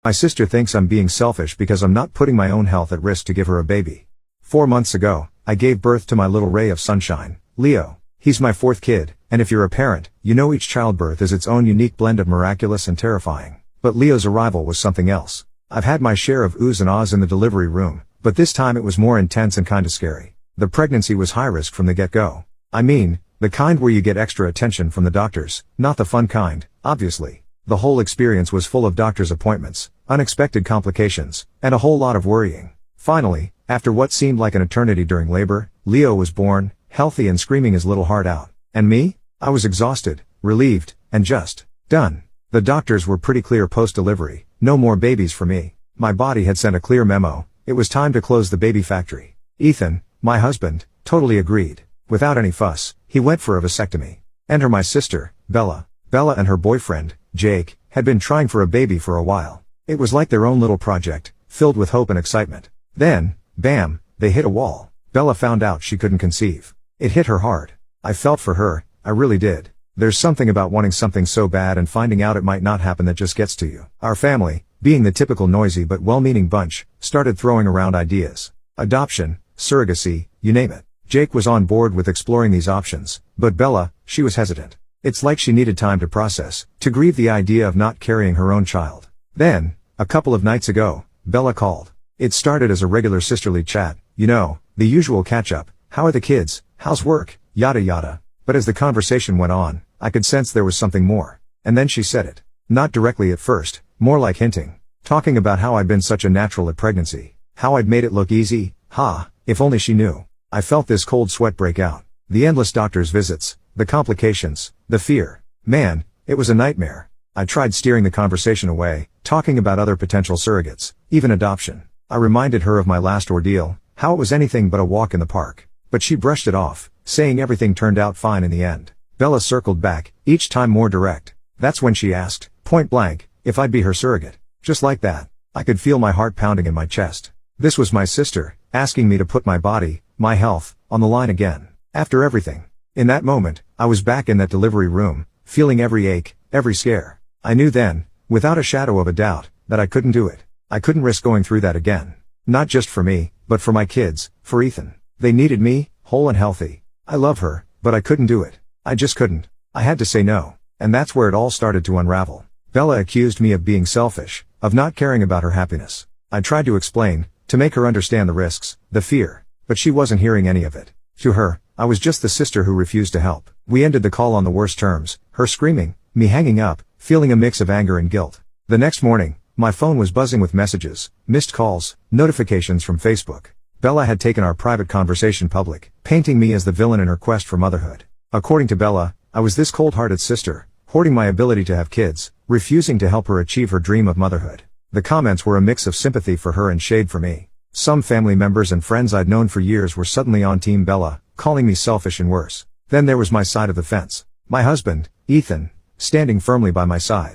My sister thinks I'm being selfish because I'm not putting my own health at risk to give her a baby. 4 months ago, I gave birth to my little ray of sunshine, Leo. He's my 4th kid, and if you're a parent, you know each childbirth is its own unique blend of miraculous and terrifying. But Leo's arrival was something else. I've had my share of oohs and ahs in the delivery room, but this time it was more intense and kinda scary. The pregnancy was high risk from the get-go. I mean, the kind where you get extra attention from the doctors, not the fun kind, obviously. The whole experience was full of doctor's appointments, unexpected complications, and a whole lot of worrying. Finally, after what seemed like an eternity during labor, Leo was born, healthy and screaming his little heart out. And me? I was exhausted, relieved, and just done. The doctors were pretty clear post-delivery, no more babies for me. My body had sent a clear memo, it was time to close the baby factory. Ethan, my husband, totally agreed. Without any fuss, he went for a vasectomy. Enter my sister, Bella. Bella and her boyfriend, Jake, had been trying for a baby for a while. It was like their own little project, filled with hope and excitement. Then, bam, they hit a wall. Bella found out she couldn't conceive. It hit her hard. I felt for her, I really did. There's something about wanting something so bad and finding out it might not happen that just gets to you. Our family, being the typical noisy but well-meaning bunch, started throwing around ideas. Adoption, surrogacy, you name it. Jake was on board with exploring these options, but Bella, she was hesitant. It's like she needed time to process, to grieve the idea of not carrying her own child. Then, a couple of nights ago, Bella called. It started as a regular sisterly chat, you know, the usual catch-up, how are the kids, how's work, yada yada. But as the conversation went on, I could sense there was something more. And then she said it. Not directly at first, more like hinting. Talking about how I'd been such a natural at pregnancy. How I'd made it look easy, if only she knew. I felt this cold sweat break out. The endless doctor's visits, the complications, the fear. Man, it was a nightmare. I tried steering the conversation away, talking about other potential surrogates, even adoption. I reminded her of my last ordeal, how it was anything but a walk in the park. But she brushed it off, saying everything turned out fine in the end. Bella circled back, each time more direct. That's when she asked, point blank, if I'd be her surrogate. Just like that. I could feel my heart pounding in my chest. This was my sister, asking me to put my body, my health, on the line again. After everything. In that moment, I was back in that delivery room, feeling every ache, every scare. I knew then, without a shadow of a doubt, that I couldn't do it. I couldn't risk going through that again. Not just for me, but for my kids, for Ethan. They needed me, whole and healthy. I love her, but I couldn't do it. I just couldn't. I had to say no. And that's where it all started to unravel. Bella accused me of being selfish, of not caring about her happiness. I tried to explain, to make her understand the risks, the fear, but she wasn't hearing any of it. To her, I was just the sister who refused to help. We ended the call on the worst terms, her screaming, me hanging up, feeling a mix of anger and guilt. The next morning, my phone was buzzing with messages, missed calls, notifications from Facebook. Bella had taken our private conversation public, painting me as the villain in her quest for motherhood. According to Bella, I was this cold-hearted sister, hoarding my ability to have kids, refusing to help her achieve her dream of motherhood. The comments were a mix of sympathy for her and shade for me. Some family members and friends I'd known for years were suddenly on Team Bella, calling me selfish and worse. Then there was my side of the fence. My husband, Ethan, standing firmly by my side.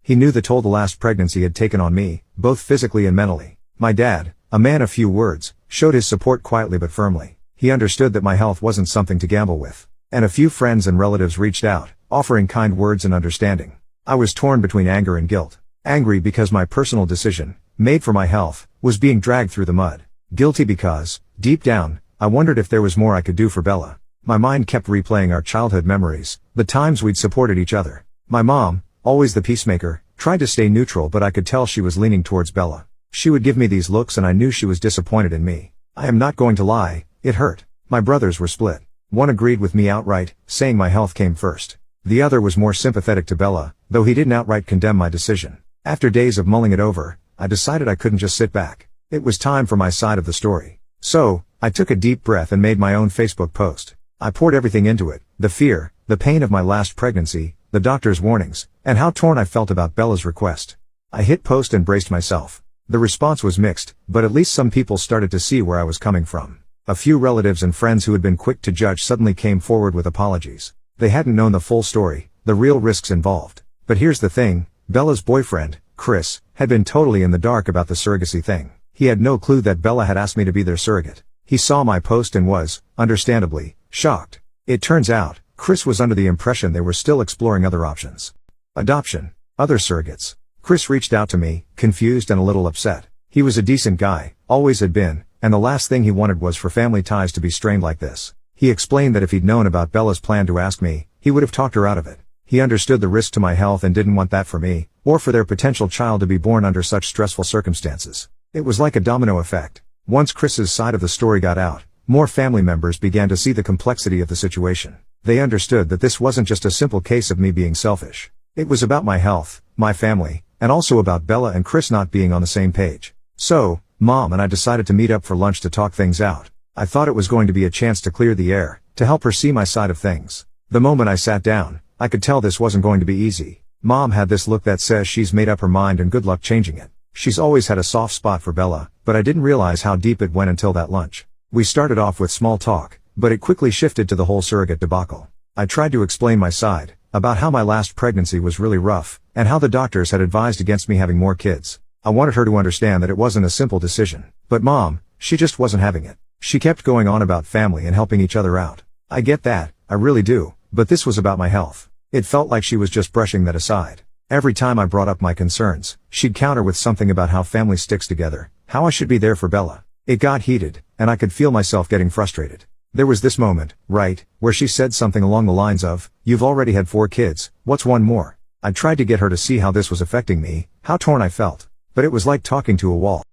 He knew the toll the last pregnancy had taken on me, both physically and mentally. My dad, a man of few words, showed his support quietly but firmly. He understood that my health wasn't something to gamble with. And a few friends and relatives reached out, offering kind words and understanding. I was torn between anger and guilt. Angry because my personal decision, made for my health, was being dragged through the mud. Guilty because, deep down, I wondered if there was more I could do for Bella. My mind kept replaying our childhood memories, the times we'd supported each other. My mom, always the peacemaker, tried to stay neutral, but I could tell she was leaning towards Bella. She would give me these looks and I knew she was disappointed in me. I am not going to lie, it hurt. My brothers were split. One agreed with me outright, saying my health came first. The other was more sympathetic to Bella, though he didn't outright condemn my decision. After days of mulling it over, I decided I couldn't just sit back. It was time for my side of the story. So, I took a deep breath and made my own Facebook post. I poured everything into it, the fear, the pain of my last pregnancy, the doctor's warnings, and how torn I felt about Bella's request. I hit post and braced myself. The response was mixed, but at least some people started to see where I was coming from. A few relatives and friends who had been quick to judge suddenly came forward with apologies. They hadn't known the full story, the real risks involved. But here's the thing, Bella's boyfriend, Chris, had been totally in the dark about the surrogacy thing. He had no clue that Bella had asked me to be their surrogate. He saw my post and was, understandably, shocked. It turns out, Chris was under the impression they were still exploring other options. Adoption. Other surrogates. Chris reached out to me, confused and a little upset. He was a decent guy, always had been, and the last thing he wanted was for family ties to be strained like this. He explained that if he'd known about Bella's plan to ask me, he would have talked her out of it. He understood the risk to my health and didn't want that for me, or for their potential child to be born under such stressful circumstances. It was like a domino effect. Once Chris's side of the story got out, more family members began to see the complexity of the situation. They understood that this wasn't just a simple case of me being selfish. It was about my health, my family, and also about Bella and Chris not being on the same page. So, Mom and I decided to meet up for lunch to talk things out. I thought it was going to be a chance to clear the air, to help her see my side of things. The moment I sat down, I could tell this wasn't going to be easy. Mom had this look that says she's made up her mind and good luck changing it. She's always had a soft spot for Bella, but I didn't realize how deep it went until that lunch. We started off with small talk, but it quickly shifted to the whole surrogate debacle. I tried to explain my side, about how my last pregnancy was really rough, and how the doctors had advised against me having more kids. I wanted her to understand that it wasn't a simple decision. But Mom, she just wasn't having it. She kept going on about family and helping each other out. I get that, I really do, but this was about my health. It felt like she was just brushing that aside. Every time I brought up my concerns, she'd counter with something about how family sticks together, how I should be there for Bella. It got heated, and I could feel myself getting frustrated. There was this moment, right, where she said something along the lines of, "You've already had 4 kids, what's one more?" I tried to get her to see how this was affecting me, how torn I felt. But it was like talking to a wall.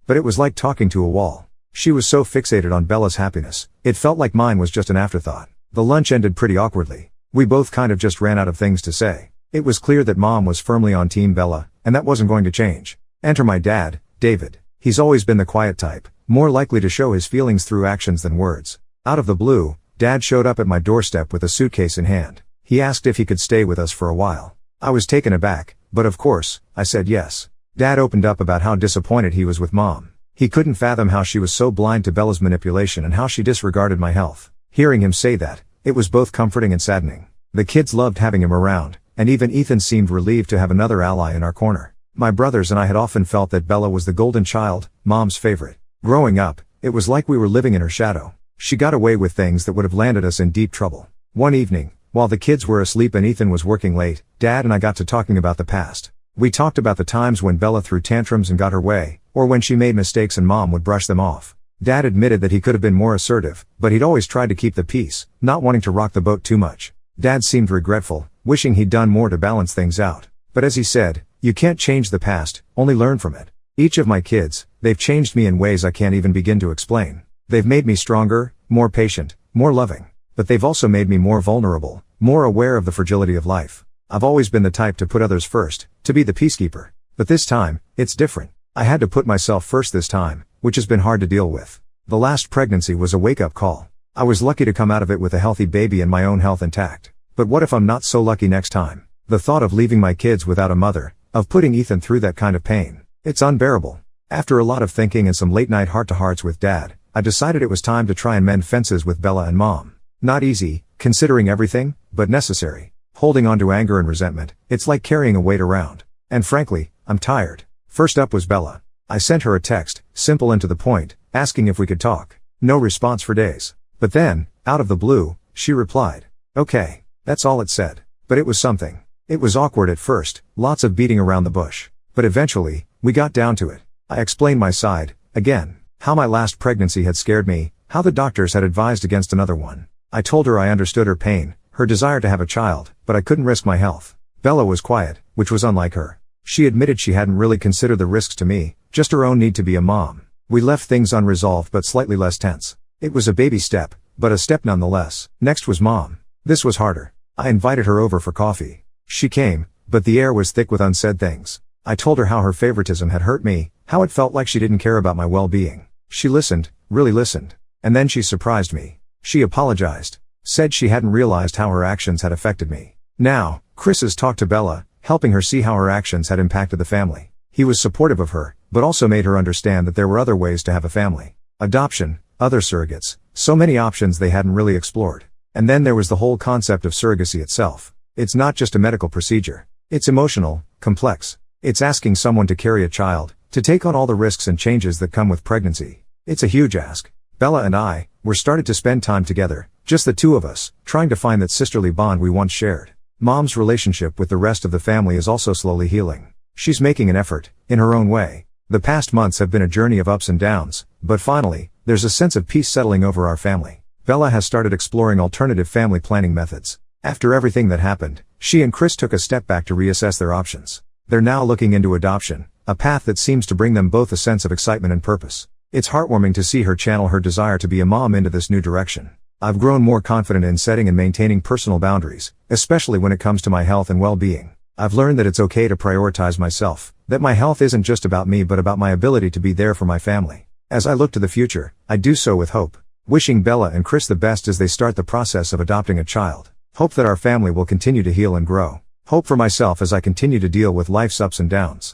She was so fixated on Bella's happiness, it felt like mine was just an afterthought. The lunch ended pretty awkwardly. We both kind of just ran out of things to say. It was clear that Mom was firmly on Team Bella, and that wasn't going to change. Enter my dad, David. He's always been the quiet type, more likely to show his feelings through actions than words. Out of the blue, Dad showed up at my doorstep with a suitcase in hand. He asked if he could stay with us for a while. I was taken aback, but of course, I said yes. Dad opened up about how disappointed he was with Mom. He couldn't fathom how she was so blind to Bella's manipulation and how she disregarded my health. Hearing him say that, it was both comforting and saddening. The kids loved having him around, and even Ethan seemed relieved to have another ally in our corner. My brothers and I had often felt that Bella was the golden child, Mom's favorite. Growing up, it was like we were living in her shadow. She got away with things that would have landed us in deep trouble. One evening, while the kids were asleep and Ethan was working late, Dad and I got to talking about the past. We talked about the times when Bella threw tantrums and got her way, or when she made mistakes and Mom would brush them off. Dad admitted that he could have been more assertive, but he'd always tried to keep the peace, not wanting to rock the boat too much. Dad seemed regretful, wishing he'd done more to balance things out. But as he said, you can't change the past, only learn from it. Each of my kids, they've changed me in ways I can't even begin to explain. They've made me stronger, more patient, more loving. But they've also made me more vulnerable, more aware of the fragility of life. I've always been the type to put others first, to be the peacekeeper. But this time, it's different. I had to put myself first this time, which has been hard to deal with. The last pregnancy was a wake-up call. I was lucky to come out of it with a healthy baby and my own health intact. But what if I'm not so lucky next time? The thought of leaving my kids without a mother, of putting Ethan through that kind of pain, it's unbearable. After a lot of thinking and some late-night heart-to-hearts with Dad, I decided it was time to try and mend fences with Bella and Mom. Not easy, considering everything, but necessary. Holding on to anger and resentment, it's like carrying a weight around. And frankly, I'm tired. First up was Bella. I sent her a text, simple and to the point, asking if we could talk. No response for days. But then, out of the blue, she replied. Okay. That's all it said. But it was something. It was awkward at first, lots of beating around the bush. But eventually, we got down to it. I explained my side, again, how my last pregnancy had scared me, how the doctors had advised against another one. I told her I understood her pain, her desire to have a child, but I couldn't risk my health. Bella was quiet, which was unlike her. She admitted she hadn't really considered the risks to me, just her own need to be a mom. We left things unresolved but slightly less tense. It was a baby step, but a step nonetheless. Next was Mom. This was harder. I invited her over for coffee. She came, but the air was thick with unsaid things. I told her how her favoritism had hurt me, how it felt like she didn't care about my well-being. She listened, really listened. And then she surprised me. She apologized. Said she hadn't realized how her actions had affected me. Now, Chris has talked to Bella, helping her see how her actions had impacted the family. He was supportive of her, but also made her understand that there were other ways to have a family. Adoption, other surrogates, so many options they hadn't really explored. And then there was the whole concept of surrogacy itself. It's not just a medical procedure. It's emotional, complex. It's asking someone to carry a child, to take on all the risks and changes that come with pregnancy. It's a huge ask. Bella and I, were started to spend time together, just the two of us, trying to find that sisterly bond we once shared. Mom's relationship with the rest of the family is also slowly healing. She's making an effort, in her own way. The past months have been a journey of ups and downs, but finally, there's a sense of peace settling over our family. Bella has started exploring alternative family planning methods. After everything that happened, she and Chris took a step back to reassess their options. They're now looking into adoption, a path that seems to bring them both a sense of excitement and purpose. It's heartwarming to see her channel her desire to be a mom into this new direction. I've grown more confident in setting and maintaining personal boundaries, especially when it comes to my health and well-being. I've learned that it's okay to prioritize myself, that my health isn't just about me but about my ability to be there for my family. As I look to the future, I do so with hope. Wishing Bella and Chris the best as they start the process of adopting a child. Hope that our family will continue to heal and grow. Hope for myself as I continue to deal with life's ups and downs.